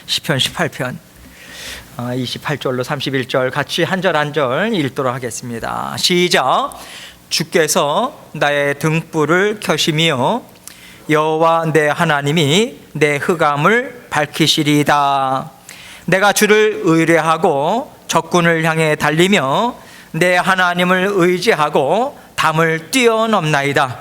시편 18편 28절로 31절 같이 한 절 한 절 읽도록 하겠습니다. 시작. 주께서 나의 등불을 켜시며 여호와 내 하나님이 내 흑암을 밝히시리이다. 내가 주를 의뢰하고 적군을 향해 달리며 내 하나님을 의지하고 담을 뛰어넘나이다.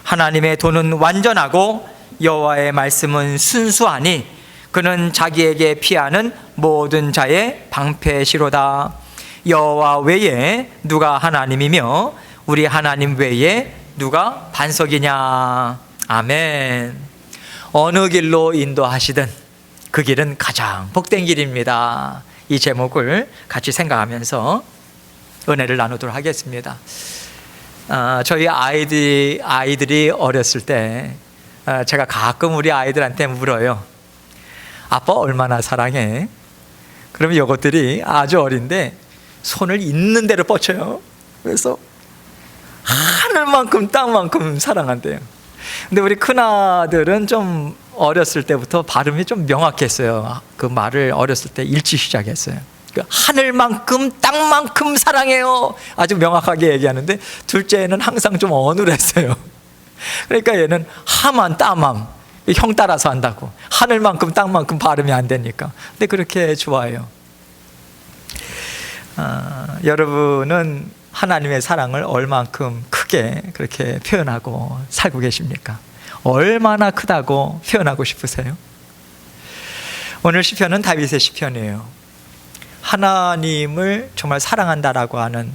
하나님의 도는 완전하고 여호와의 말씀은 순수하니 그는 자기에게 피하는 모든 자의 방패시로다. 여호와 외에 누가 하나님이며 우리 하나님 외에 누가 반석이냐. 아멘. 어느 길로 인도하시든 그 길은 가장 복된 길입니다. 이 제목을 같이 생각하면서 은혜를 나누도록 하겠습니다. 저희 아이들이 어렸을 때 제가 가끔 우리 아이들한테 물어요. 아빠 얼마나 사랑해? 그러면 이것들이 아주 어린데 손을 있는 대로 뻗쳐요. 그래서 하늘만큼 땅만큼 사랑한대요. 근데 우리 큰아들은 좀 어렸을 때부터 발음이 좀 명확했어요. 그 말을 어렸을 때 읽기 시작했어요. 하늘만큼 땅만큼 사랑해요. 아주 명확하게 얘기하는데 둘째는 항상 좀 어눌했어요. 그러니까 얘는 하만 따맘 형 따라서 한다고. 하늘만큼 땅만큼 발음이 안 되니까. 근데 그렇게 좋아해요. 여러분은 하나님의 사랑을 얼만큼 크게 그렇게 표현하고 살고 계십니까? 얼마나 크다고 표현하고 싶으세요? 오늘 시편은 다윗의 시편이에요. 하나님을 정말 사랑한다라고 하는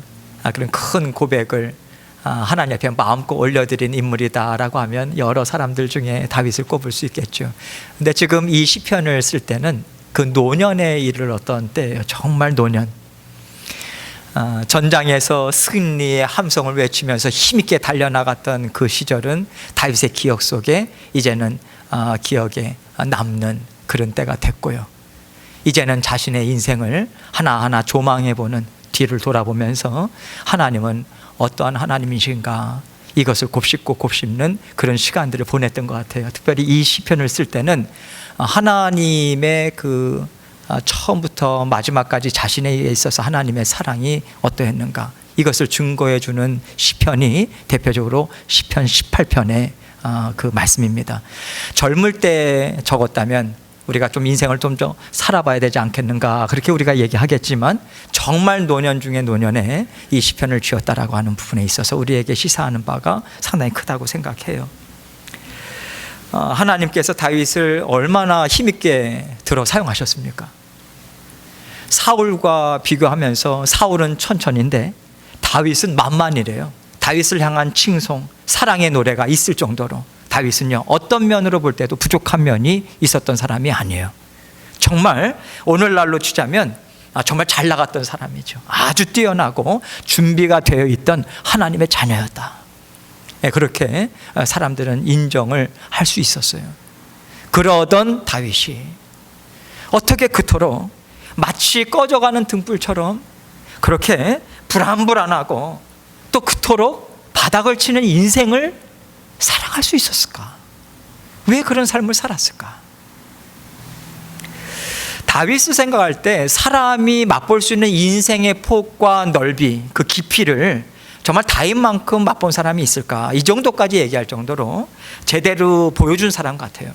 그런 큰 고백을 하나님 앞에 마음껏 올려드린 인물이다라고 하면 여러 사람들 중에 다윗을 꼽을 수 있겠죠. 근데 지금 이 시편을 쓸 때는 그 노년에 이르렀던 때예요. 정말 노년. 전장에서 승리의 함성을 외치면서 힘있게 달려나갔던 그 시절은 다윗의 기억 속에 이제는 기억에 남는 그런 때가 됐고요. 이제는 자신의 인생을 하나하나 조망해보는, 뒤를 돌아보면서 하나님은 어떠한 하나님이신가, 이것을 곱씹고 곱씹는 그런 시간들을 보냈던 것 같아요. 특별히 이 시편을 쓸 때는 하나님의 그 처음부터 마지막까지 자신에 있어서 하나님의 사랑이 어떠했는가, 이것을 증거해 주는 시편이 대표적으로 시편 18편의 그 말씀입니다. 젊을 때 적었다면 우리가 좀 인생을 좀 더 살아봐야 되지 않겠는가, 그렇게 우리가 얘기하겠지만 정말 노년 중에 노년에 이 시편을 지었다라고 하는 부분에 있어서 우리에게 시사하는 바가 상당히 크다고 생각해요. 하나님께서 다윗을 얼마나 힘있게 들어 사용하셨습니까? 사울과 비교하면서 사울은 천천인데 다윗은 만만이래요. 다윗을 향한 칭송, 사랑의 노래가 있을 정도로 다윗은요, 어떤 면으로 볼 때도 부족한 면이 있었던 사람이 아니에요. 정말 오늘날로 치자면 정말 잘 나갔던 사람이죠. 아주 뛰어나고 준비가 되어 있던 하나님의 자녀였다. 그렇게 사람들은 인정을 할 수 있었어요. 그러던 다윗이 어떻게 그토록 마치 꺼져가는 등불처럼 그렇게 불안불안하고 또 그토록 바닥을 치는 인생을 살아갈 수 있었을까? 왜 그런 삶을 살았을까? 다윗을 생각할 때 사람이 맛볼 수 있는 인생의 폭과 넓이, 그 깊이를 정말 다윗만큼 맛본 사람이 있을까? 이 정도까지 얘기할 정도로 제대로 보여준 사람 같아요.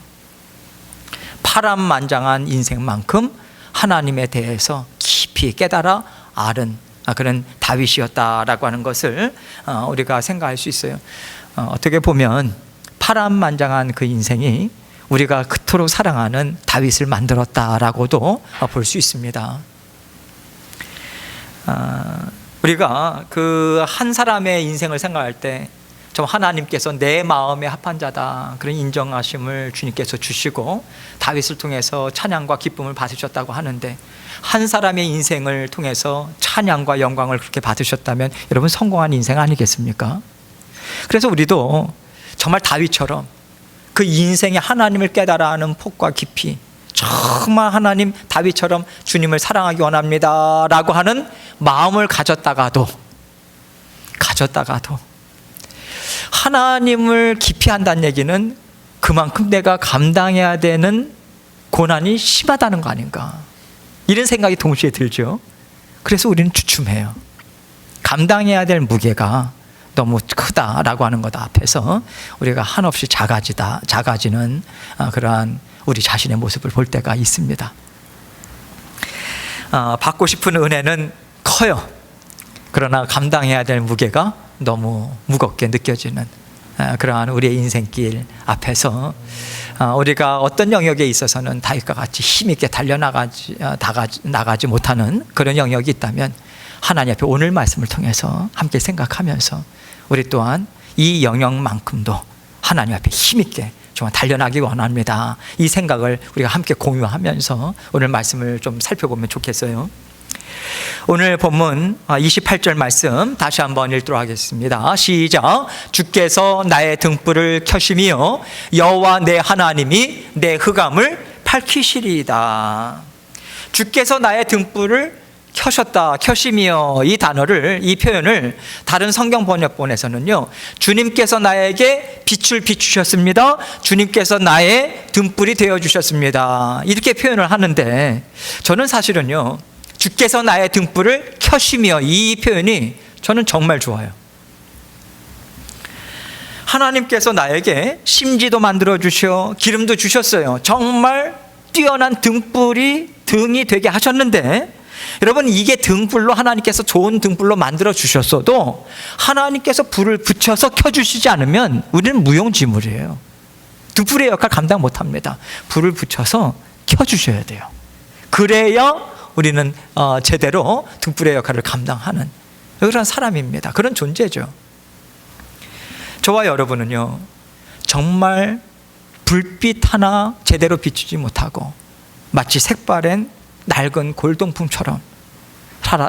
파란만장한 인생만큼 하나님에 대해서 깊이 깨달아 아는 그런 다윗이었다라고 하는 것을 우리가 생각할 수 있어요. 어떻게 보면 파란만장한 그 인생이 우리가 그토록 사랑하는 다윗을 만들었다라고도 볼 수 있습니다. 우리가 그 한 사람의 인생을 생각할 때 좀 하나님께서 내 마음에 합한 자다, 그런 인정하심을 주님께서 주시고 다윗을 통해서 찬양과 기쁨을 받으셨다고 하는데, 한 사람의 인생을 통해서 찬양과 영광을 그렇게 받으셨다면 여러분 성공한 인생 아니겠습니까? 그래서 우리도 정말 다윗처럼 그 인생의 하나님을 깨달아 하는 폭과 깊이, 정말 하나님 다윗처럼 주님을 사랑하기 원합니다 라고 하는 마음을 가졌다가도 하나님을 기피한다는 얘기는 그만큼 내가 감당해야 되는 고난이 심하다는 거 아닌가, 이런 생각이 동시에 들죠. 그래서 우리는 주춤해요. 감당해야 될 무게가 너무 크다라고 하는 것 앞에서 우리가 한없이 작아지는 그러한 우리 자신의 모습을 볼 때가 있습니다. 받고 싶은 은혜는 커요. 그러나 감당해야 될 무게가 너무 무겁게 느껴지는 그러한 우리의 인생길 앞에서 우리가 어떤 영역에 있어서는 다윗과 같이 힘있게 달려나가지 못하는 그런 영역이 있다면 하나님 앞에 오늘 말씀을 통해서 함께 생각하면서 우리 또한 이 영역만큼도 하나님 앞에 힘있게 정말 달려나기 원합니다. 이 생각을 우리가 함께 공유하면서 오늘 말씀을 좀 살펴보면 좋겠어요. 오늘 본문 28절 말씀 다시 한번 읽도록 하겠습니다. 시작. 주께서 나의 등불을 켜심이요 여호와 내 하나님이 내 흑암을 밝히시리이다. 주께서 나의 등불을 켜심이요, 이 단어를, 이 표현을 다른 성경 번역본에서는요, 주님께서 나에게 빛을 비추셨습니다, 주님께서 나의 등불이 되어주셨습니다, 이렇게 표현을 하는데, 저는 사실은요, 주께서 나의 등불을 켜시며, 이 표현이 저는 정말 좋아요. 하나님께서 나에게 심지도 만들어 주셔 기름도 주셨어요. 정말 뛰어난 등이 되게 하셨는데, 여러분, 이게 등불로 하나님께서 좋은 등불로 만들어 주셨어도 하나님께서 불을 붙여서 켜주시지 않으면 우리는 무용지물이에요. 등불의 역할 감당 못합니다. 불을 붙여서 켜주셔야 돼요. 그래야 우리는 제대로 등불의 역할을 감당하는 그런 사람입니다. 그런 존재죠. 저와 여러분은요, 정말 불빛 하나 제대로 비추지 못하고 마치 색바랜 낡은 골동품처럼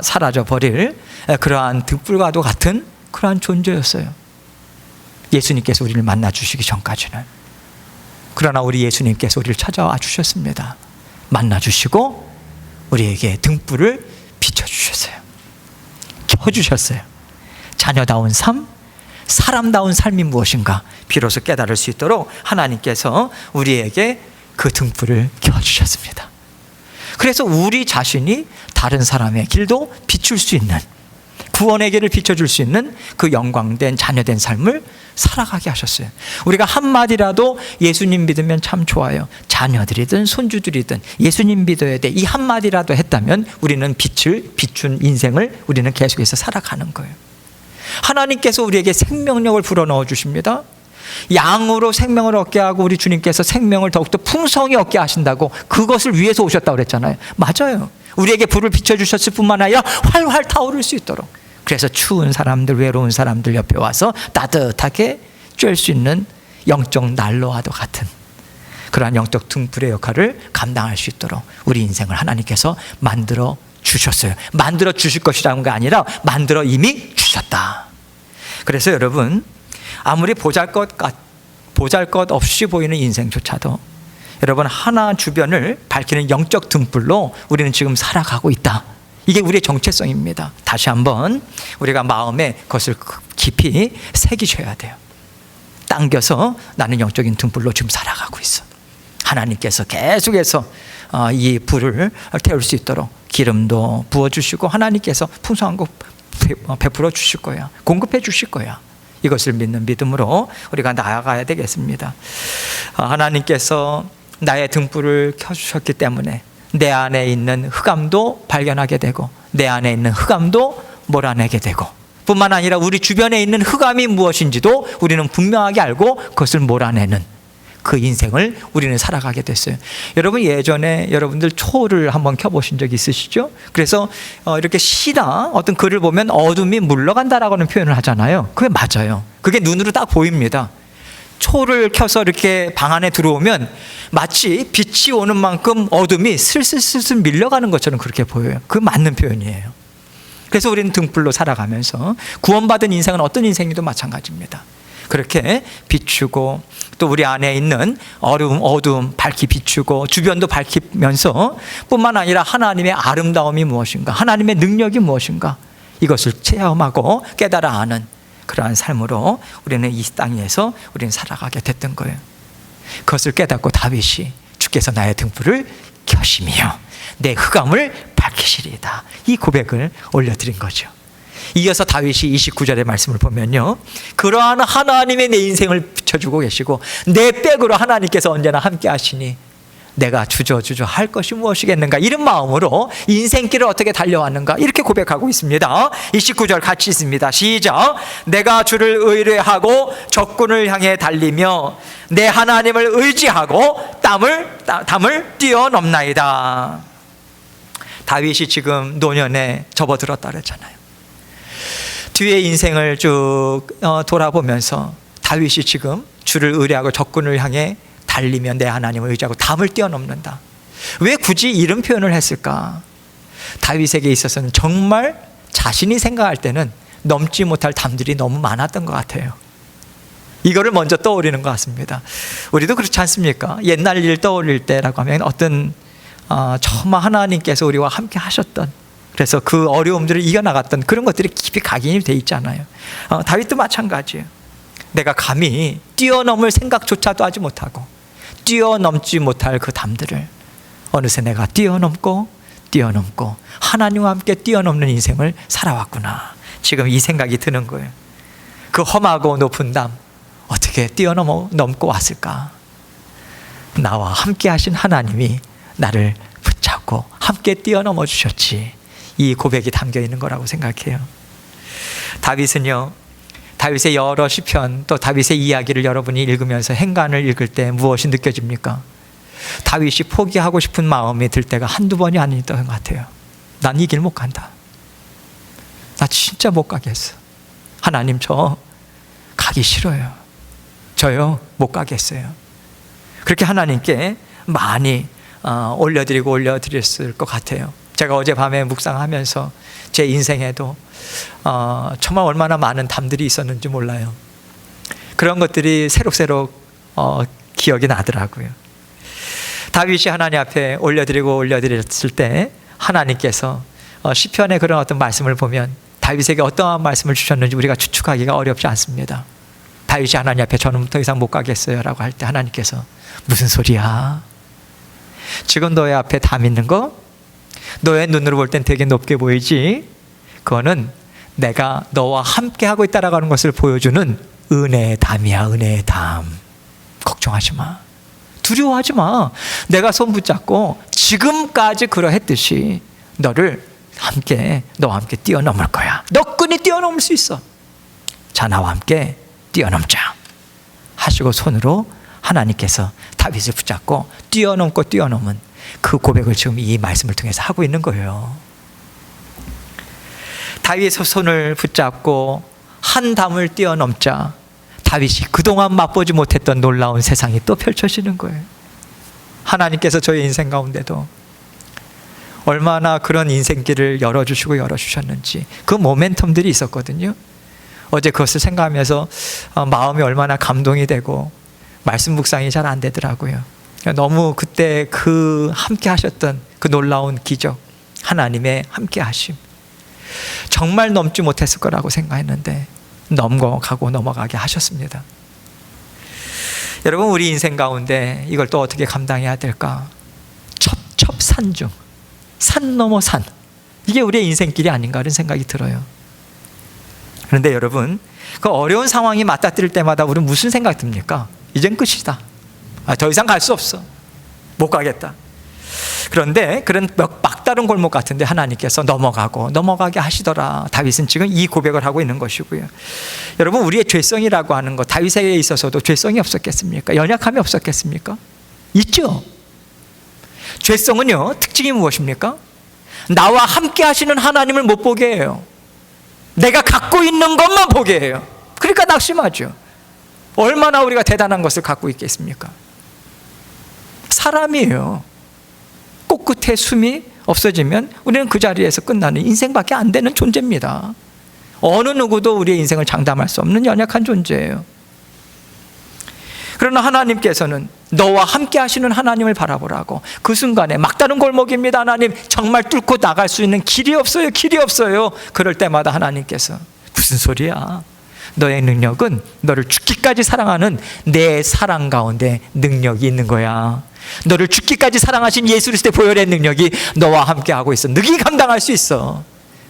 사라져버릴 그러한 등불과도 같은 그러한 존재였어요. 예수님께서 우리를 만나주시기 전까지는. 그러나 우리 예수님께서 우리를 찾아와 주셨습니다. 만나주시고 우리에게 등불을 비춰주셨어요. 켜주셨어요. 자녀다운 삶, 사람다운 삶이 무엇인가 비로소 깨달을 수 있도록 하나님께서 우리에게 그 등불을 켜주셨습니다. 그래서 우리 자신이 다른 사람의 길도 비출 수 있는, 구원의 길을 비춰줄 수 있는 그 영광된 자녀된 삶을 살아가게 하셨어요. 우리가 한마디라도 예수님 믿으면 참 좋아요, 자녀들이든 손주들이든 예수님 믿어야 돼, 이 한마디라도 했다면 우리는 빛을 비춘 인생을 우리는 계속해서 살아가는 거예요. 하나님께서 우리에게 생명력을 불어넣어 주십니다. 양으로 생명을 얻게 하고 우리 주님께서 생명을 더욱더 풍성히 얻게 하신다고, 그것을 위해서 오셨다고 그랬잖아요. 맞아요. 우리에게 불을 비춰주셨을 뿐만 아니라 활활 타오를 수 있도록. 그래서 추운 사람들, 외로운 사람들 옆에 와서 따뜻하게 쬐을 수 있는 영적 난로와도 같은 그러한 영적 등불의 역할을 감당할 수 있도록 우리 인생을 하나님께서 만들어 주셨어요. 만들어 주실 것이라는 게 아니라 만들어 이미 주셨다. 그래서 여러분, 아무리 보잘것 없이 보이는 인생조차도 여러분, 하나 주변을 밝히는 영적 등불로 우리는 지금 살아가고 있다. 이게 우리의 정체성입니다. 다시 한번 우리가 마음에 그것을 깊이 새기셔야 돼요. 당겨서 나는 영적인 등불로 지금 살아가고 있어. 하나님께서 계속해서 이 불을 태울 수 있도록 기름도 부어주시고 하나님께서 풍성한 것 베풀어 주실 거야. 공급해 주실 거야. 이것을 믿는 믿음으로 우리가 나아가야 되겠습니다. 하나님께서 나의 등불을 켜주셨기 때문에 내 안에 있는 흑암도 발견하게 되고 내 안에 있는 흑암도 몰아내게 되고, 뿐만 아니라 우리 주변에 있는 흑암이 무엇인지도 우리는 분명하게 알고 그것을 몰아내는 그 인생을 우리는 살아가게 됐어요. 여러분, 예전에 여러분들 초를 한번 켜보신 적 있으시죠? 그래서 이렇게 시나 어떤 글을 보면 어둠이 물러간다라고는 표현을 하잖아요. 그게 맞아요. 그게 눈으로 딱 보입니다. 초를 켜서 이렇게 방 안에 들어오면 마치 빛이 오는 만큼 어둠이 슬슬 밀려가는 것처럼 그렇게 보여요. 그 맞는 표현이에요. 그래서 우리는 등불로 살아가면서 구원받은 인생은 어떤 인생이도 마찬가지입니다. 그렇게 비추고 또 우리 안에 있는 어두움 밝히 비추고 주변도 밝히면서 뿐만 아니라 하나님의 아름다움이 무엇인가, 하나님의 능력이 무엇인가, 이것을 체험하고 깨달아 아는 그러한 삶으로 우리는 이 땅에서 우리는 살아가게 됐던 거예요. 그것을 깨닫고 다윗이 주께서 나의 등불을 켜시며 내 흑암을 밝히시리이다. 이 고백을 올려드린 거죠. 이어서 다윗이 29절의 말씀을 보면요, 그러한 하나님의 내 인생을 비춰주고 계시고 내 백으로 하나님께서 언제나 함께 하시니 내가 주저주저 할 것이 무엇이겠는가, 이런 마음으로 인생길을 어떻게 달려왔는가, 이렇게 고백하고 있습니다. 29절 같이 있습니다. 시작. 내가 주를 의뢰하고 적군을 향해 달리며 내 하나님을 의지하고 담을 뛰어넘나이다. 다윗이 지금 노년에 접어들었다 그랬잖아요. 뒤에 인생을 쭉 돌아보면서 다윗이 지금 주를 의뢰하고 적군을 향해 달리면 내 하나님을 의지하고 담을 뛰어넘는다. 왜 굳이 이런 표현을 했을까? 다윗에게 있어서는 정말 자신이 생각할 때는 넘지 못할 담들이 너무 많았던 것 같아요. 이거를 먼저 떠올리는 것 같습니다. 우리도 그렇지 않습니까? 옛날 일 떠올릴 때라고 하면 어떤 정말 하나님께서 우리와 함께 하셨던, 그래서 그 어려움들을 이겨나갔던 그런 것들이 깊이 각인이 돼 있잖아요. 다윗도 마찬가지예요. 내가 감히 뛰어넘을 생각조차도 하지 못하고 뛰어넘지 못할 그 담들을 어느새 내가 뛰어넘고 하나님과 함께 뛰어넘는 인생을 살아왔구나. 지금 이 생각이 드는 거예요. 그 험하고 높은 담 어떻게 뛰어넘고 왔을까? 나와 함께 하신 하나님이 나를 붙잡고 함께 뛰어넘어 주셨지. 이 고백이 담겨 있는 거라고 생각해요. 다윗은요, 다윗의 여러 시편, 또 다윗의 이야기를 여러분이 읽으면서 행간을 읽을 때 무엇이 느껴집니까? 다윗이 포기하고 싶은 마음이 들 때가 한두 번이 아니었던 것 같아요. 난 이 길 못 간다. 나 진짜 못 가겠어. 하나님, 저 가기 싫어요. 저요 못 가겠어요. 그렇게 하나님께 많이 올려드렸을 것 같아요. 제가 어젯밤에 묵상하면서 제 인생에도 정말 얼마나 많은 담들이 있었는지 몰라요. 그런 것들이 새록새록 기억이 나더라고요. 다윗이 하나님 앞에 올려드렸을 때 하나님께서 시편의 그런 어떤 말씀을 보면 다윗에게 어떠한 말씀을 주셨는지 우리가 추측하기가 어렵지 않습니다. 다윗이 하나님 앞에 저는 더 이상 못 가겠어요 라고 할 때 하나님께서 무슨 소리야? 지금 너의 앞에 담 있는 거 너의 눈으로 볼 땐 되게 높게 보이지? 그거는 내가 너와 함께 하고 있다라고 하는 것을 보여주는 은혜의 담이야. 은혜의 담. 걱정하지 마. 두려워하지 마. 내가 손 붙잡고 지금까지 그러했듯이 너와 함께 뛰어넘을 거야. 너끈히 뛰어넘을 수 있어. 자, 나와 함께 뛰어넘자 하시고 손으로 하나님께서 다윗을 붙잡고 뛰어넘은 그 고백을 지금 이 말씀을 통해서 하고 있는 거예요. 다윗의 손을 붙잡고 한 담을 뛰어넘자 다윗이 그동안 맛보지 못했던 놀라운 세상이 또 펼쳐지는 거예요. 하나님께서 저희 인생 가운데도 얼마나 그런 인생길을 열어주셨는지 그 모멘텀들이 있었거든요. 어제 그것을 생각하면서 마음이 얼마나 감동이 되고 말씀 묵상이 잘 안 되더라고요. 너무 그때 그 함께 하셨던 그 놀라운 기적, 하나님의 함께 하심, 정말 넘지 못했을 거라고 생각했는데 넘어가게 하셨습니다. 여러분, 우리 인생 가운데 이걸 또 어떻게 감당해야 될까? 첩첩산중, 산 넘어 산, 이게 우리의 인생길이 아닌가 하는 생각이 들어요. 그런데 여러분, 그 어려운 상황이 맞닥뜨릴 때마다 우리는 무슨 생각이 듭니까? 이젠 끝이다. 더 이상 갈 수 없어. 못 가겠다. 그런데 그런 막다른 골목 같은데 하나님께서 넘어가게 하시더라. 다윗은 지금 이 고백을 하고 있는 것이고요. 여러분, 우리의 죄성이라고 하는 것, 다윗에게 있어서도 죄성이 없었겠습니까? 연약함이 없었겠습니까? 있죠. 죄성은요, 특징이 무엇입니까? 나와 함께 하시는 하나님을 못 보게 해요. 내가 갖고 있는 것만 보게 해요. 그러니까 낙심하죠. 얼마나 우리가 대단한 것을 갖고 있겠습니까? 사람이에요. 꽃끝에 숨이 없어지면 우리는 그 자리에서 끝나는 인생밖에 안 되는 존재입니다. 어느 누구도 우리의 인생을 장담할 수 없는 연약한 존재예요. 그러나 하나님께서는 너와 함께 하시는 하나님을 바라보라고. 그 순간에 막다른 골목입니다. 하나님, 정말 뚫고 나갈 수 있는 길이 없어요. 그럴 때마다 하나님께서 무슨 소리야? 너의 능력은 너를 죽기까지 사랑하는 내 사랑 가운데 능력이 있는 거야. 너를 죽기까지 사랑하신 예수 그리스도의 보혈의 능력이 너와 함께 하고 있어. 너희 감당할 수 있어.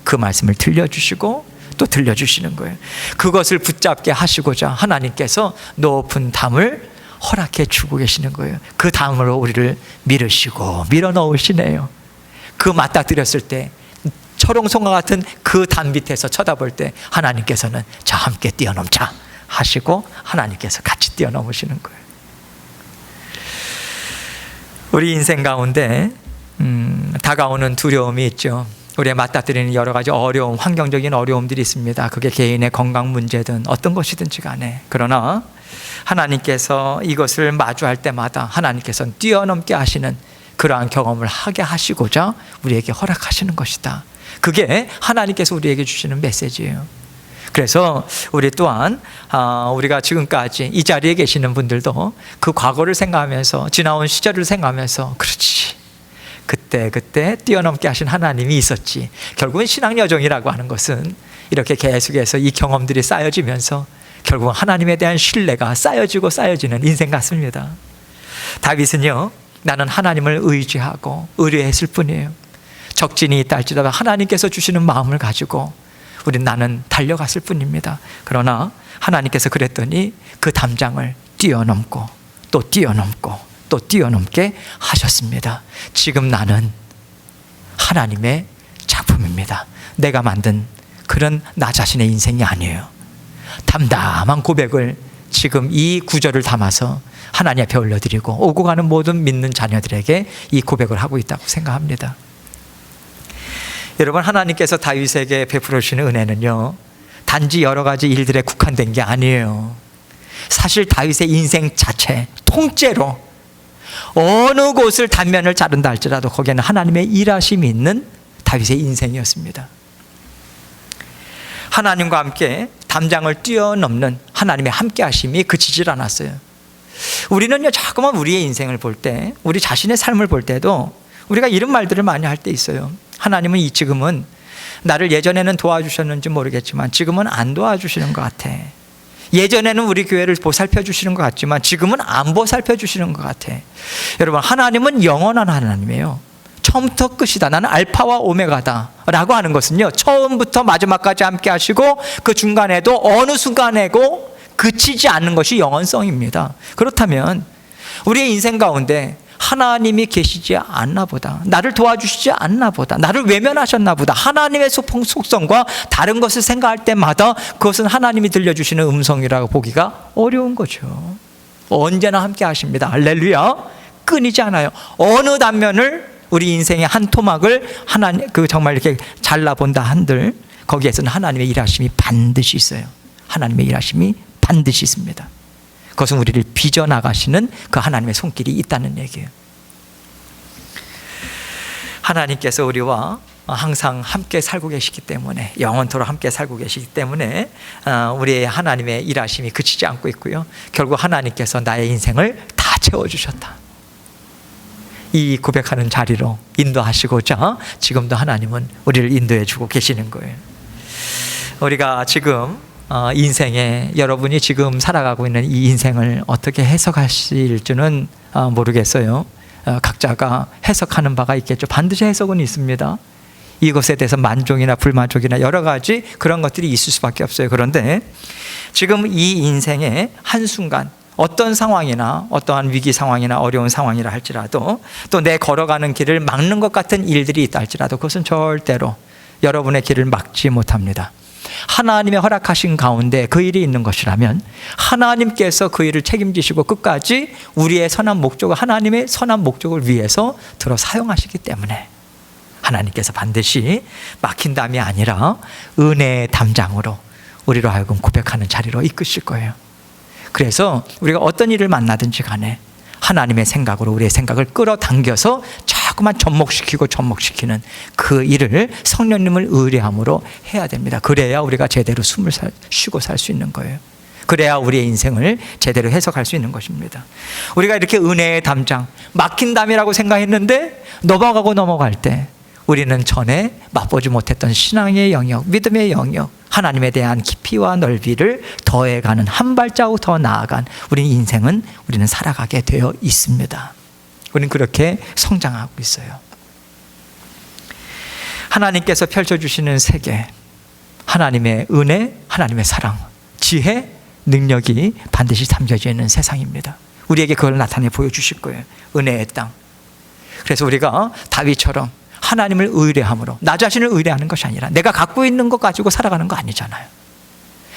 그 말씀을 들려주시고 또 들려주시는 거예요. 그것을 붙잡게 하시고자 하나님께서 높은 담을 허락해 주고 계시는 거예요. 그 담으로 우리를 밀으시고 밀어넣으시네요. 그 맞닥뜨렸을 때 철옹성과 같은 그 담 밑에서 쳐다볼 때 하나님께서는 자 함께 뛰어넘자 하시고 하나님께서 같이 뛰어넘으시는 거예요. 우리 인생 가운데 다가오는 두려움이 있죠. 우리의 맞닥뜨리는 여러 가지 어려움, 환경적인 어려움들이 있습니다. 그게 개인의 건강 문제든 어떤 것이든지 간에. 그러나 하나님께서 이것을 마주할 때마다 하나님께서는 뛰어넘게 하시는 그러한 경험을 하게 하시고자 우리에게 허락하시는 것이다. 그게 하나님께서 우리에게 주시는 메시지예요. 그래서 우리 또한 우리가 지금까지 이 자리에 계시는 분들도 그 과거를 생각하면서 지나온 시절을 생각하면서 그렇지, 그때 뛰어넘게 하신 하나님이 있었지. 결국은 신앙 여정이라고 하는 것은 이렇게 계속해서 이 경험들이 쌓여지면서 결국 하나님에 대한 신뢰가 쌓여지고 쌓여지는 인생 같습니다. 다윗은요, 나는 하나님을 의지하고 의뢰했을 뿐이에요. 적진이 있다 할지라도 하나님께서 주시는 마음을 가지고 나는 달려갔을 뿐입니다. 그러나 하나님께서 그랬더니 그 담장을 뛰어넘고 또 뛰어넘고 또 뛰어넘게 하셨습니다. 지금 나는 하나님의 작품입니다. 내가 만든 그런 나 자신의 인생이 아니에요. 담담한 고백을 지금 이 구절을 담아서 하나님 앞에 올려드리고 오고 가는 모든 믿는 자녀들에게 이 고백을 하고 있다고 생각합니다. 여러분, 하나님께서 다윗에게 베풀어 주시는 은혜는요, 단지 여러 가지 일들에 국한된 게 아니에요. 사실 다윗의 인생 자체 통째로 어느 곳을 단면을 자른다 할지라도 거기에는 하나님의 일하심이 있는 다윗의 인생이었습니다. 하나님과 함께 담장을 뛰어넘는 하나님의 함께 하심이 그치질 않았어요. 우리는요, 자꾸만 우리의 인생을 볼 때, 우리 자신의 삶을 볼 때도 우리가 이런 말들을 많이 할 때 있어요. 하나님은 지금은 나를 예전에는 도와주셨는지 모르겠지만 지금은 안 도와주시는 것 같아. 예전에는 우리 교회를 보살펴 주시는 것 같지만 지금은 안 보살펴 주시는 것 같아. 여러분, 하나님은 영원한 하나님이에요. 처음부터 끝이다. 나는 알파와 오메가다 라고 하는 것은요, 처음부터 마지막까지 함께 하시고 그 중간에도 어느 순간에고 그치지 않는 것이 영원성입니다. 그렇다면 우리의 인생 가운데 하나님이 계시지 않나 보다, 나를 도와주시지 않나 보다, 나를 외면하셨나 보다, 하나님의 속성과 다른 것을 생각할 때마다 그것은 하나님이 들려주시는 음성이라고 보기가 어려운 거죠. 언제나 함께 하십니다. 할렐루야. 끊이지 않아요. 어느 단면을 우리 인생의 한 토막을 하나님 정말 이렇게 잘라본다 한들 거기에서는 하나님의 일하심이 반드시 있어요. 하나님의 일하심이 반드시 있습니다. 그것은 우리를 빚어나가시는 그 하나님의 손길이 있다는 얘기예요. 하나님께서 우리와 항상 함께 살고 계시기 때문에, 영원토록 함께 살고 계시기 때문에 우리의 하나님의 일하심이 그치지 않고 있고요, 결국 하나님께서 나의 인생을 다 채워주셨다, 이 고백하는 자리로 인도하시고자 지금도 하나님은 우리를 인도해 주고 계시는 거예요. 우리가 지금 인생에, 여러분이 지금 살아가고 있는 이 인생을 어떻게 해석하실지는 모르겠어요. 각자가 해석하는 바가 있겠죠. 반드시 해석은 있습니다. 이것에 대해서 만족이나 불만족이나 여러 가지 그런 것들이 있을 수밖에 없어요. 그런데 지금 이 인생의 한순간 어떤 상황이나 어떠한 위기 상황이나 어려운 상황이라 할지라도 또 내 걸어가는 길을 막는 것 같은 일들이 있다 할지라도 그것은 절대로 여러분의 길을 막지 못합니다. 하나님의 허락하신 가운데 그 일이 있는 것이라면 하나님께서 그 일을 책임지시고 끝까지 우리의 선한 목적을, 하나님의 선한 목적을 위해서 들어 사용하시기 때문에 하나님께서 반드시 막힌 담이 아니라 은혜의 담장으로 우리로 하여금 고백하는 자리로 이끄실 거예요. 그래서 우리가 어떤 일을 만나든지 간에 하나님의 생각으로 우리의 생각을 끌어당겨서 자꾸만 접목시키는 그 일을 성령님을 의뢰함으로 해야 됩니다. 그래야 우리가 제대로 숨을 쉬고 살 수 있는 거예요. 그래야 우리의 인생을 제대로 해석할 수 있는 것입니다. 우리가 이렇게 은혜의 담장, 막힌 담이라고 생각했는데 넘어갈 때 우리는 전에 맛보지 못했던 신앙의 영역, 믿음의 영역, 하나님에 대한 깊이와 넓이를 더해가는, 한 발자국 더 나아간 우리 인생은 우리는 살아가게 되어 있습니다. 우리는 그렇게 성장하고 있어요. 하나님께서 펼쳐주시는 세계, 하나님의 은혜, 하나님의 사랑, 지혜, 능력이 반드시 담겨져 있는 세상입니다. 우리에게 그걸 나타내 보여주실 거예요. 은혜의 땅. 그래서 우리가 다윗처럼 하나님을 의뢰함으로, 나 자신을 의뢰하는 것이 아니라 내가 갖고 있는 것 가지고 살아가는 거 아니잖아요.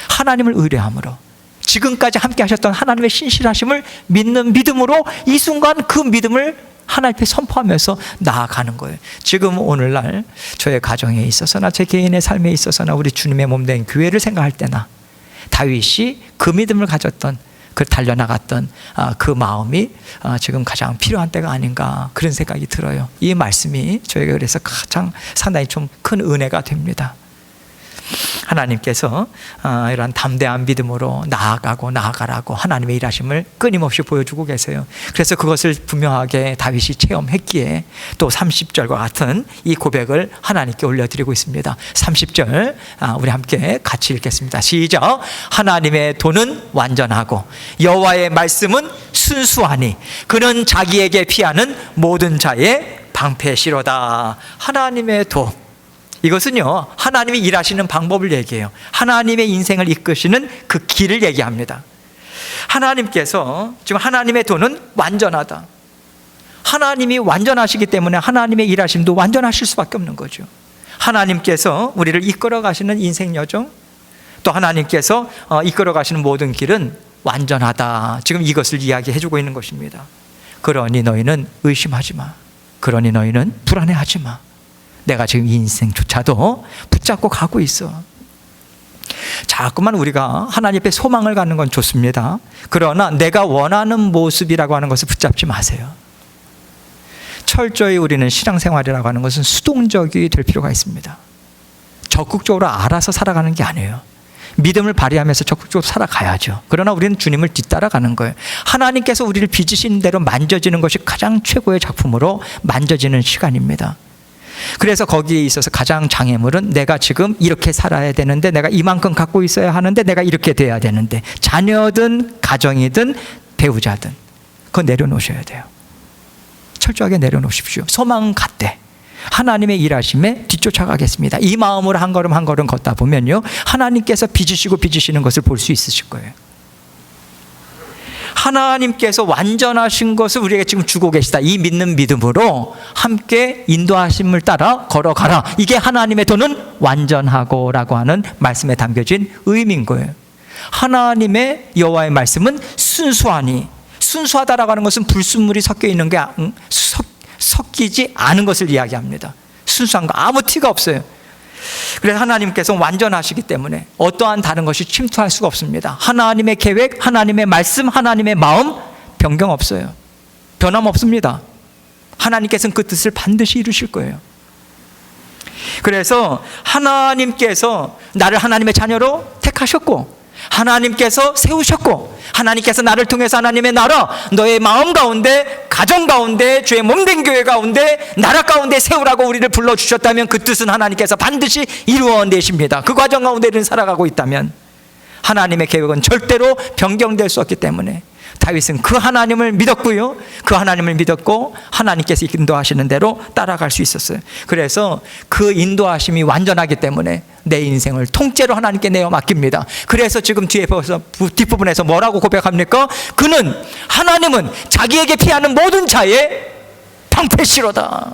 하나님을 의뢰함으로, 지금까지 함께 하셨던 하나님의 신실하심을 믿는 믿음으로 이 순간 그 믿음을 하나님 앞에 선포하면서 나아가는 거예요. 지금 오늘날 저의 가정에 있어서나 제 개인의 삶에 있어서나 우리 주님의 몸된 교회를 생각할 때나 다윗이 그 믿음을 가졌던, 그 달려나갔던 그 마음이 지금 가장 필요한 때가 아닌가, 그런 생각이 들어요. 이 말씀이 저에게 그래서 가장 상당히 좀 큰 은혜가 됩니다. 하나님께서 이런 담대한 믿음으로 나아가라고 하나님의 일하심을 끊임없이 보여주고 계세요. 그래서 그것을 분명하게 다윗이 체험했기에 또 30절과 같은 이 고백을 하나님께 올려드리고 있습니다. 30절 우리 함께 같이 읽겠습니다. 시작. 하나님의 도는 완전하고 여호와의 말씀은 순수하니 그는 자기에게 피하는 모든 자의 방패시로다. 하나님의 도, 이것은요, 하나님이 일하시는 방법을 얘기해요. 하나님의 인생을 이끄시는 그 길을 얘기합니다. 하나님께서 지금 하나님의 도는 완전하다. 하나님이 완전하시기 때문에 하나님의 일하심도 완전하실 수밖에 없는 거죠. 하나님께서 우리를 이끌어 가시는 인생 여정, 또 하나님께서 이끌어 가시는 모든 길은 완전하다. 지금 이것을 이야기해 주고 있는 것입니다. 그러니 너희는 의심하지 마. 그러니 너희는 불안해하지 마. 내가 지금 이 인생조차도 붙잡고 가고 있어. 자꾸만 우리가 하나님 앞에 소망을 갖는 건 좋습니다. 그러나 내가 원하는 모습이라고 하는 것을 붙잡지 마세요. 철저히 우리는 신앙생활이라고 하는 것은 수동적이 될 필요가 있습니다. 적극적으로 알아서 살아가는 게 아니에요. 믿음을 발휘하면서 적극적으로 살아가야죠. 그러나 우리는 주님을 뒤따라가는 거예요. 하나님께서 우리를 빚으신 대로 만져지는 것이 가장 최고의 작품으로 만져지는 시간입니다. 그래서 거기에 있어서 가장 장애물은 내가 지금 이렇게 살아야 되는데, 내가 이만큼 갖고 있어야 하는데, 내가 이렇게 돼야 되는데, 자녀든 가정이든 배우자든 그거 내려놓으셔야 돼요. 철저하게 내려놓으십시오. 소망은 같대. 하나님의 일하심에 뒤쫓아가겠습니다. 이 마음으로 한 걸음 한 걸음 걷다 보면요, 하나님께서 빚으시는 것을 볼 수 있으실 거예요. 하나님께서 완전하신 것을 우리에게 지금 주고 계시다. 이 믿는 믿음으로 함께 인도하심을 따라 걸어가라. 이게 하나님의 도는 완전하고 라고 하는 말씀에 담겨진 의미인 거예요. 하나님의 여호와의 말씀은 순수하니, 순수하다라고 하는 것은 불순물이 섞여 있는 게 섞이지 않은 것을 이야기합니다. 순수한 거 아무 티가 없어요. 그래서 하나님께서 완전하시기 때문에 어떠한 다른 것이 침투할 수가 없습니다. 하나님의 계획, 하나님의 말씀, 하나님의 마음 변경 없어요. 변함 없습니다. 하나님께서는 그 뜻을 반드시 이루실 거예요. 그래서 하나님께서 나를 하나님의 자녀로 택하셨고, 하나님께서 세우셨고, 하나님께서 나를 통해서 하나님의 나라, 너의 마음 가운데, 가정 가운데, 주의 몸된 교회 가운데, 나라 가운데 세우라고 우리를 불러주셨다면 그 뜻은 하나님께서 반드시 이루어내십니다. 그 과정 가운데 우리는 살아가고 있다면 하나님의 계획은 절대로 변경될 수 없기 때문에 다윗은 그 하나님을 믿었고요, 그 하나님을 믿었고 하나님께서 인도하시는 대로 따라갈 수 있었어요. 그래서 그 인도하심이 완전하기 때문에 내 인생을 통째로 하나님께 내어 맡깁니다. 그래서 지금 뒷부분에서 뭐라고 고백합니까? 그는, 하나님은 자기에게 피하는 모든 자의 방패시로다.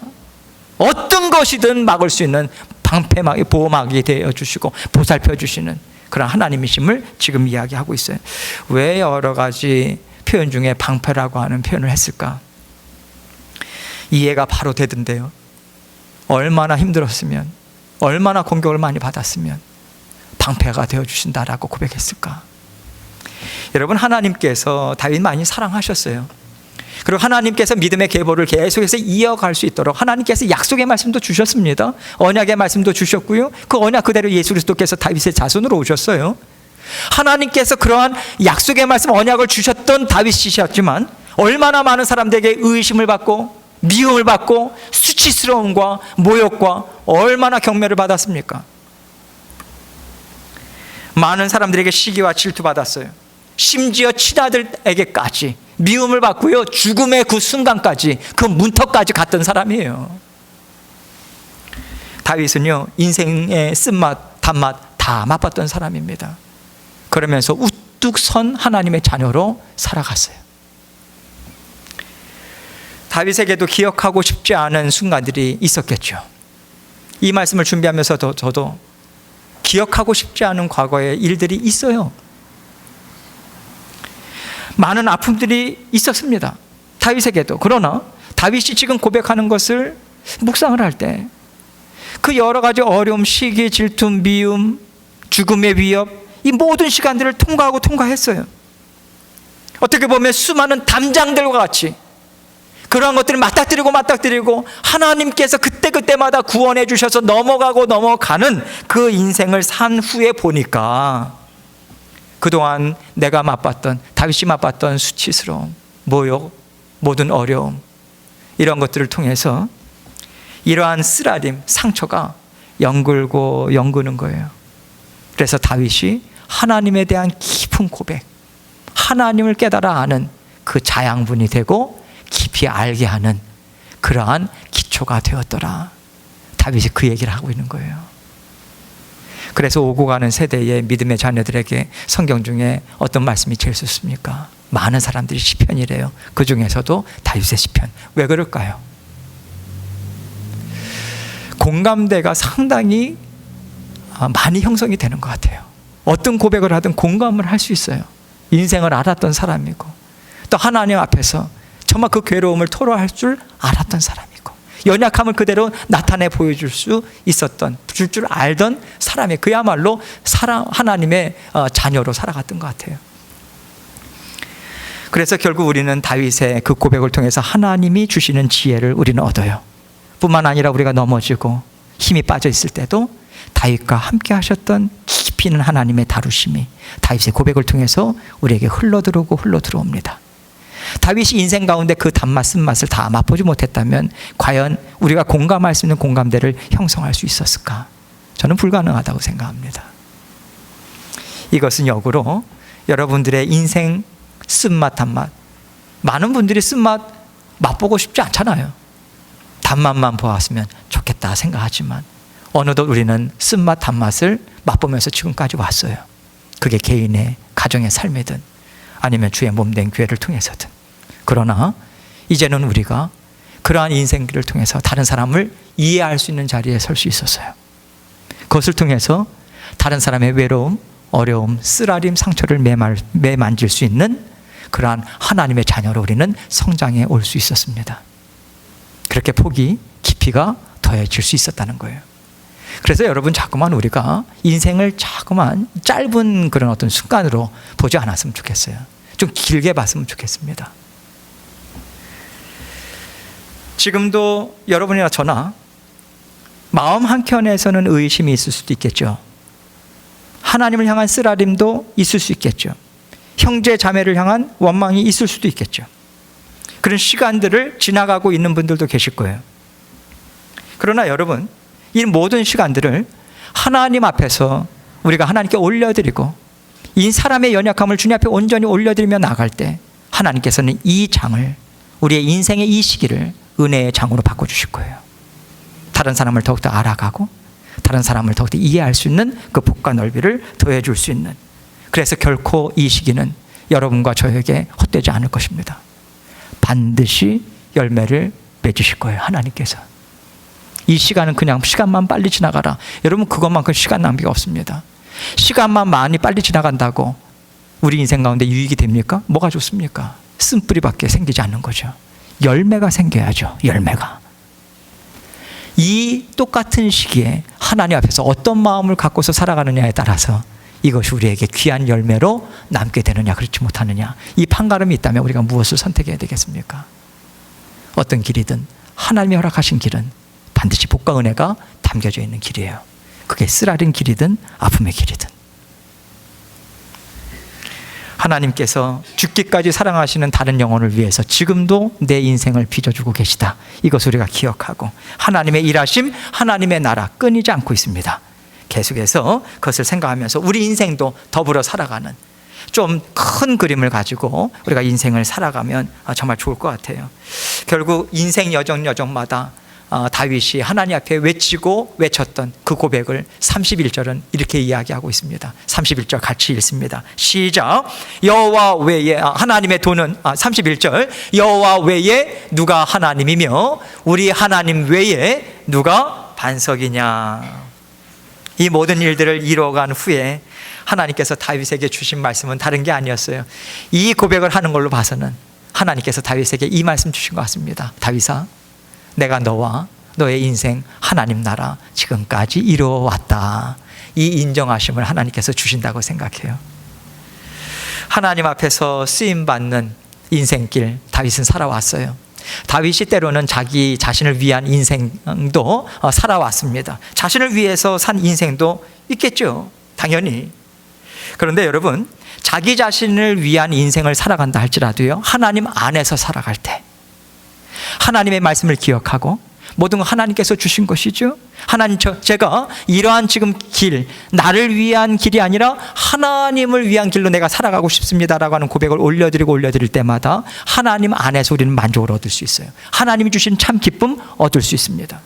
어떤 것이든 막을 수 있는 방패막이, 보호막이 되어주시고 보살펴 주시는 그런 하나님이심을 지금 이야기하고 있어요. 왜 여러 가지 표현 중에 방패라고 하는 표현을 했을까? 이해가 바로 되던데요. 얼마나 힘들었으면, 얼마나 공격을 많이 받았으면 방패가 되어주신다라고 고백했을까? 여러분, 하나님께서 다윗 많이 사랑하셨어요. 그리고 하나님께서 믿음의 계보를 계속해서 이어갈 수 있도록 하나님께서 약속의 말씀도 주셨습니다. 언약의 말씀도 주셨고요, 그 언약 그대로 예수 그리스도께서 다윗의 자손으로 오셨어요. 하나님께서 그러한 약속의 말씀, 언약을 주셨던 다윗이셨지만 얼마나 많은 사람들에게 의심을 받고 미움을 받고 수치스러움과 모욕과 얼마나 경멸을 받았습니까? 많은 사람들에게 시기와 질투받았어요. 심지어 친아들에게까지 미움을 받고요, 죽음의 그 순간까지, 그 문턱까지 갔던 사람이에요. 다윗은요, 인생의 쓴맛 단맛 다 맛봤던 사람입니다. 그러면서 우뚝 선 하나님의 자녀로 살아갔어요. 다윗에게도 기억하고 싶지 않은 순간들이 있었겠죠. 이 말씀을 준비하면서도 저도 기억하고 싶지 않은 과거의 일들이 있어요. 많은 아픔들이 있었습니다, 다윗에게도. 그러나 다윗이 지금 고백하는 것을 묵상을 할 때 그 여러 가지 어려움, 시기, 질투, 미움, 죽음의 위협, 이 모든 시간들을 통과했어요. 어떻게 보면 수많은 담장들과 같이 그러한 것들을 맞닥뜨리고 하나님께서 그때마다 구원해 주셔서 넘어가는 그 인생을 산 후에 보니까 그동안 내가 맛봤던, 다윗이 맛봤던 수치스러움, 모욕, 모든 어려움, 이런 것들을 통해서 이러한 쓰라림, 상처가 연구는 거예요. 그래서 다윗이 하나님에 대한 깊은 고백, 하나님을 깨달아 아는 그 자양분이 되고 깊이 알게 하는 그러한 기초가 되었더라. 다윗이 그 얘기를 하고 있는 거예요. 그래서 오고 가는 세대의 믿음의 자녀들에게 성경 중에 어떤 말씀이 제일 좋습니까? 많은 사람들이 시편이래요. 그 중에서도 다윗의 시편. 왜 그럴까요? 공감대가 상당히 많이 형성이 되는 것 같아요. 어떤 고백을 하든 공감을 할 수 있어요. 인생을 알았던 사람이고, 또 하나님 앞에서 정말 그 괴로움을 토로할 줄 알았던 사람이고, 연약함을 그대로 나타내 보여줄 수 있었던, 줄 알던 사람이, 그야말로 하나님의 자녀로 살아갔던 것 같아요. 그래서 결국 우리는 다윗의 그 고백을 통해서 하나님이 주시는 지혜를 우리는 얻어요. 뿐만 아니라 우리가 넘어지고 힘이 빠져 있을 때도 다윗과 함께 하셨던 깊이 있는 하나님의 다루심이 다윗의 고백을 통해서 우리에게 흘러들어옵니다. 다윗이 인생 가운데 그 단맛 쓴맛을 다 맛보지 못했다면 과연 우리가 공감할 수 있는 공감대를 형성할 수 있었을까? 저는 불가능하다고 생각합니다. 이것은 역으로 여러분들의 인생 쓴맛 단맛, 많은 분들이 쓴맛 맛보고 싶지 않잖아요. 단맛만 보았으면 좋겠다 생각하지만 어느덧 우리는 쓴맛 단맛을 맛보면서 지금까지 왔어요. 그게 개인의 가정의 삶이든 아니면 주의 몸된 교회를 통해서든. 그러나 이제는 우리가 그러한 인생길을 통해서 다른 사람을 이해할 수 있는 자리에 설 수 있었어요. 그것을 통해서 다른 사람의 외로움, 어려움, 쓰라림, 상처를 매만질 수 있는 그러한 하나님의 자녀로 우리는 성장해 올 수 있었습니다. 그렇게 폭이, 깊이가 더해질 수 있었다는 거예요. 그래서 여러분, 자꾸만 우리가 인생을 자꾸만 짧은 그런 어떤 순간으로 보지 않았으면 좋겠어요. 좀 길게 봤으면 좋겠습니다. 지금도 여러분이나 저나 마음 한켠에서는 의심이 있을 수도 있겠죠. 하나님을 향한 쓰라림도 있을 수 있겠죠. 형제 자매를 향한 원망이 있을 수도 있겠죠. 그런 시간들을 지나가고 있는 분들도 계실 거예요. 그러나 여러분, 이 모든 시간들을 하나님 앞에서 우리가 하나님께 올려드리고 이 사람의 연약함을 주님 앞에 온전히 올려드리며 나갈 때 하나님께서는 이 장을, 우리의 인생의 이 시기를 은혜의 장으로 바꿔주실 거예요. 다른 사람을 더욱더 알아가고 다른 사람을 더욱더 이해할 수 있는 그 폭과 넓이를 더해줄 수 있는, 그래서 결코 이 시기는 여러분과 저에게 헛되지 않을 것입니다. 반드시 열매를 맺으실 거예요, 하나님께서. 이 시간은 그냥 시간만 빨리 지나가라. 여러분, 그것만큼 시간 낭비가 없습니다. 시간만 많이 빨리 지나간다고 우리 인생 가운데 유익이 됩니까? 뭐가 좋습니까? 쓴뿌리밖에 생기지 않는 거죠. 열매가 생겨야죠. 열매가. 이 똑같은 시기에 하나님 앞에서 어떤 마음을 갖고서 살아가느냐에 따라서 이것이 우리에게 귀한 열매로 남게 되느냐 그렇지 못하느냐, 이 판가름이 있다면 우리가 무엇을 선택해야 되겠습니까? 어떤 길이든 하나님이 허락하신 길은 반드시 복과 은혜가 담겨져 있는 길이에요. 그게 쓰라린 길이든 아픔의 길이든. 하나님께서 죽기까지 사랑하시는 다른 영혼을 위해서 지금도 내 인생을 빚어주고 계시다. 이것을 우리가 기억하고 하나님의 일하심, 하나님의 나라 끊이지 않고 있습니다. 계속해서 그것을 생각하면서 우리 인생도 더불어 살아가는, 좀 큰 그림을 가지고 우리가 인생을 살아가면 정말 좋을 것 같아요. 결국 인생 여정마다 다윗이 하나님 앞에 외쳤던 그 고백을 31절은 이렇게 이야기하고 있습니다. 31절 같이 읽습니다. 시작. 여호와 외에 하나님의 도는 31절 여호와 외에 누가 하나님이며 우리 하나님 외에 누가 반석이냐. 이 모든 일들을 이루어간 후에 하나님께서 다윗에게 주신 말씀은 다른 게 아니었어요. 이 고백을 하는 걸로 봐서는 하나님께서 다윗에게 이 말씀 주신 것 같습니다. 다윗아, 내가 너와 너의 인생 하나님 나라 지금까지 이루어왔다. 이 인정하심을 하나님께서 주신다고 생각해요. 하나님 앞에서 쓰임받는 인생길 다윗은 살아왔어요. 다윗이 때로는 자기 자신을 위한 인생도 살아왔습니다. 자신을 위해서 산 인생도 있겠죠, 당연히. 그런데 여러분, 자기 자신을 위한 인생을 살아간다 할지라도요, 하나님 안에서 살아갈 때 하나님의 말씀을 기억하고 모든 건 하나님께서 주신 것이죠. 하나님, 제가 이러한 지금 길, 나를 위한 길이 아니라 하나님을 위한 길로 내가 살아가고 싶습니다라고 하는 고백을 올려드릴 때마다 하나님 안에서 우리는 만족을 얻을 수 있어요. 하나님이 주신 참 기쁨 얻을 수 있습니다.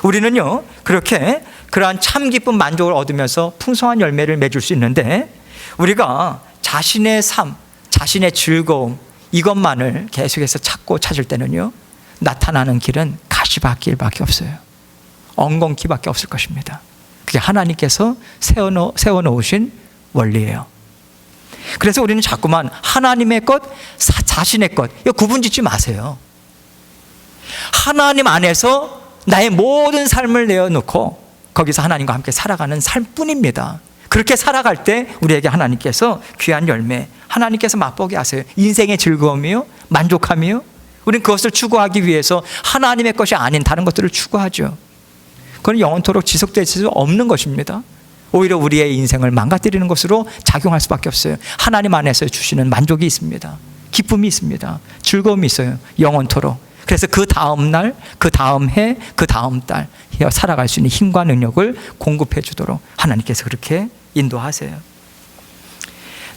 우리는요, 그렇게 그러한 참 기쁨 만족을 얻으면서 풍성한 열매를 맺을 수 있는데, 우리가 자신의 삶, 자신의 즐거움 이것만을 계속해서 찾을 때는요, 나타나는 길은 가시밭길밖에 없어요. 엉겅퀴밖에 없을 것입니다. 그게 하나님께서 세워놓으신 원리예요. 그래서 우리는 자꾸만 하나님의 것, 자신의 것 이거 구분짓지 마세요. 하나님 안에서 나의 모든 삶을 내어놓고 거기서 하나님과 함께 살아가는 삶뿐입니다. 그렇게 살아갈 때 우리에게 하나님께서 귀한 열매, 하나님께서 맛보게 하세요. 인생의 즐거움이요, 만족함이요. 우리는 그것을 추구하기 위해서 하나님의 것이 아닌 다른 것들을 추구하죠. 그건 영원토록 지속될 수 없는 것입니다. 오히려 우리의 인생을 망가뜨리는 것으로 작용할 수밖에 없어요. 하나님 안에서 주시는 만족이 있습니다. 기쁨이 있습니다. 즐거움이 있어요. 영원토록. 그래서 그 다음 날, 그 다음 해, 그 다음 달 살아갈 수 있는 힘과 능력을 공급해 주도록 하나님께서 그렇게 인도하세요.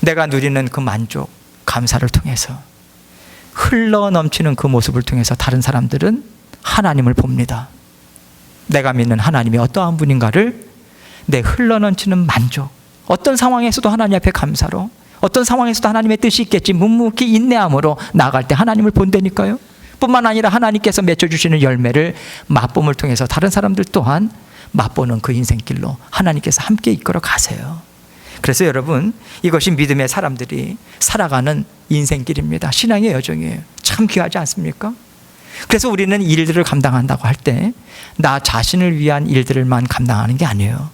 내가 누리는 그 만족, 감사를 통해서 흘러 넘치는 그 모습을 통해서 다른 사람들은 하나님을 봅니다. 내가 믿는 하나님이 어떠한 분인가를 내 흘러 넘치는 만족, 어떤 상황에서도 하나님 앞에 감사로, 어떤 상황에서도 하나님의 뜻이 있겠지 묵묵히 인내함으로 나아갈 때 하나님을 본다니까요. 뿐만 아니라 하나님께서 맺어주시는 열매를 맛봄을 통해서 다른 사람들 또한 맛보는 그 인생길로 하나님께서 함께 이끌어 가세요. 그래서 여러분, 이것이 믿음의 사람들이 살아가는 인생길입니다. 신앙의 여정이에요. 참 귀하지 않습니까? 그래서 우리는 일들을 감당한다고 할 때 나 자신을 위한 일들만 감당하는 게 아니에요.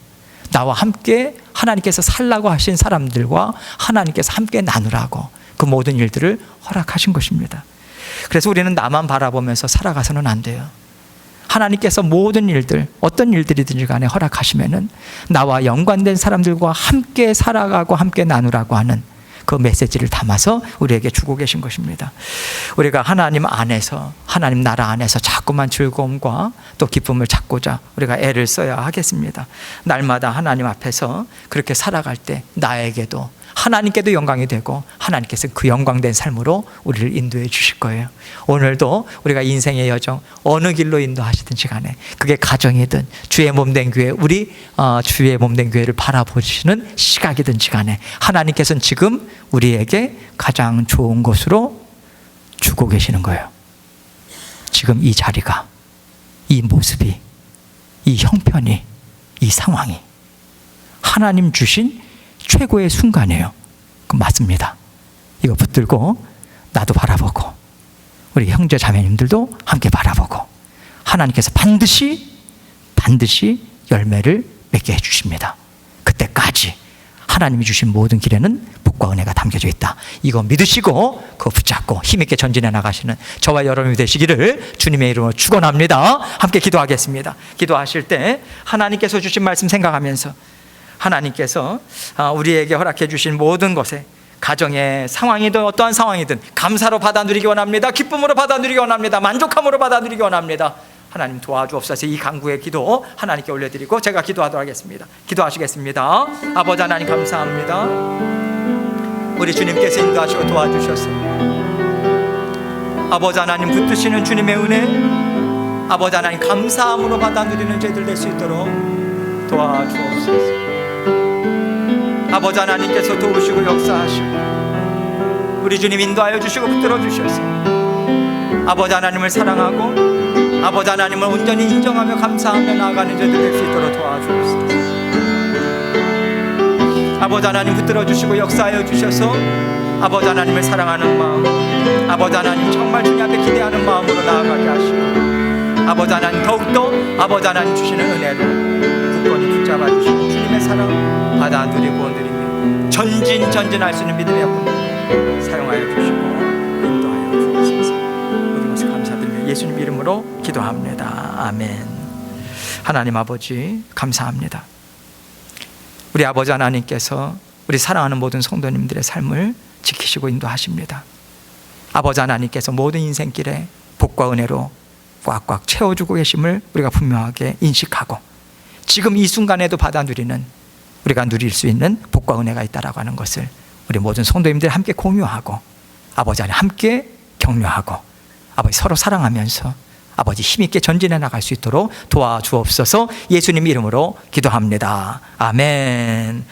나와 함께 하나님께서 살라고 하신 사람들과 하나님께서 함께 나누라고 그 모든 일들을 허락하신 것입니다. 그래서 우리는 나만 바라보면서 살아가서는 안 돼요. 하나님께서 모든 일들, 어떤 일들이든지 간에 허락하시면은 나와 연관된 사람들과 함께 살아가고 함께 나누라고 하는 그 메시지를 담아서 우리에게 주고 계신 것입니다. 우리가 하나님 안에서, 하나님 나라 안에서 자꾸만 즐거움과 또 기쁨을 찾고자 우리가 애를 써야 하겠습니다. 날마다 하나님 앞에서 그렇게 살아갈 때 나에게도 하나님께도 영광이 되고 하나님께서 그 영광된 삶으로 우리를 인도해 주실 거예요. 오늘도 우리가 인생의 여정 어느 길로 인도하시든지 간에 그게 가정이든 주의 몸된 교회, 우리 주의 몸된 교회를 바라보시는 시각이든지 간에 하나님께서는 지금 우리에게 가장 좋은 것으로 주고 계시는 거예요. 지금 이 자리가, 이 모습이, 이 형편이, 이 상황이 하나님 주신 최고의 순간이에요. 그 맞습니다. 이거 붙들고 나도 바라보고 우리 형제 자매님들도 함께 바라보고 하나님께서 반드시 열매를 맺게 해주십니다. 그때까지 하나님이 주신 모든 길에는 복과 은혜가 담겨져 있다. 이거 믿으시고 그거 붙잡고 힘있게 전진해 나가시는 저와 여러분이 되시기를 주님의 이름으로 축원합니다. 함께 기도하겠습니다. 기도하실 때 하나님께서 주신 말씀 생각하면서 하나님께서 우리에게 허락해 주신 모든 것에 가정의 상황이든 어떠한 상황이든 감사로 받아 누리기 원합니다. 기쁨으로 받아 누리기 원합니다. 만족함으로 받아 누리기 원합니다. 하나님 도와주옵소서. 이 간구의 기도 하나님께 올려드리고 제가 기도하도록 하겠습니다. 기도하시겠습니다. 아버지 하나님 감사합니다. 우리 주님께서 인도하시고 도와주셔서 아버지 하나님 붙드시는 주님의 은혜, 아버지 하나님 감사함으로 받아 누리는 저희들 될 수 있도록 도와주옵소서. 아버지 하나님께서 도우시고 역사하시고 우리 주님 인도하여 주시고 붙들어 주셔서 아버지 하나님을 사랑하고 아버지 하나님을 온전히 인정하며 감사하며 나아가는 저희들 될 수 있도록 도와주옵소서. 아버지 하나님 붙들어 주시고 역사하여 주셔서 아버지 하나님을 사랑하는 마음, 아버지 하나님 정말 주님 앞에 기대하는 마음으로 나아가게 하시고 아버지 하나님 더욱더 아버지 하나님 주시는 은혜로 굳건히 붙잡아 주시고 주님의 사랑 받아 누리고 누리며 전진할 수 있는 믿음의 약품 사용하여 주시고 인도하여 주옵소서. 모든 것을 감사드리며 예수님 이름으로 기도합니다. 아멘. 하나님 아버지 감사합니다. 우리 아버지 하나님께서 우리 사랑하는 모든 성도님들의 삶을 지키시고 인도하십니다. 아버지 하나님께서 모든 인생길에 복과 은혜로 꽉꽉 채워주고 계심을 우리가 분명하게 인식하고 지금 이 순간에도 받아 누리는 우리가 누릴 수 있는 복과 은혜가 있다라고 하는 것을 우리 모든 성도님들 함께 공유하고 아버지 하나님 함께 격려하고 아버지 서로 사랑하면서 아버지 힘있게 전진해 나갈 수 있도록 도와주옵소서. 예수님 이름으로 기도합니다. 아멘.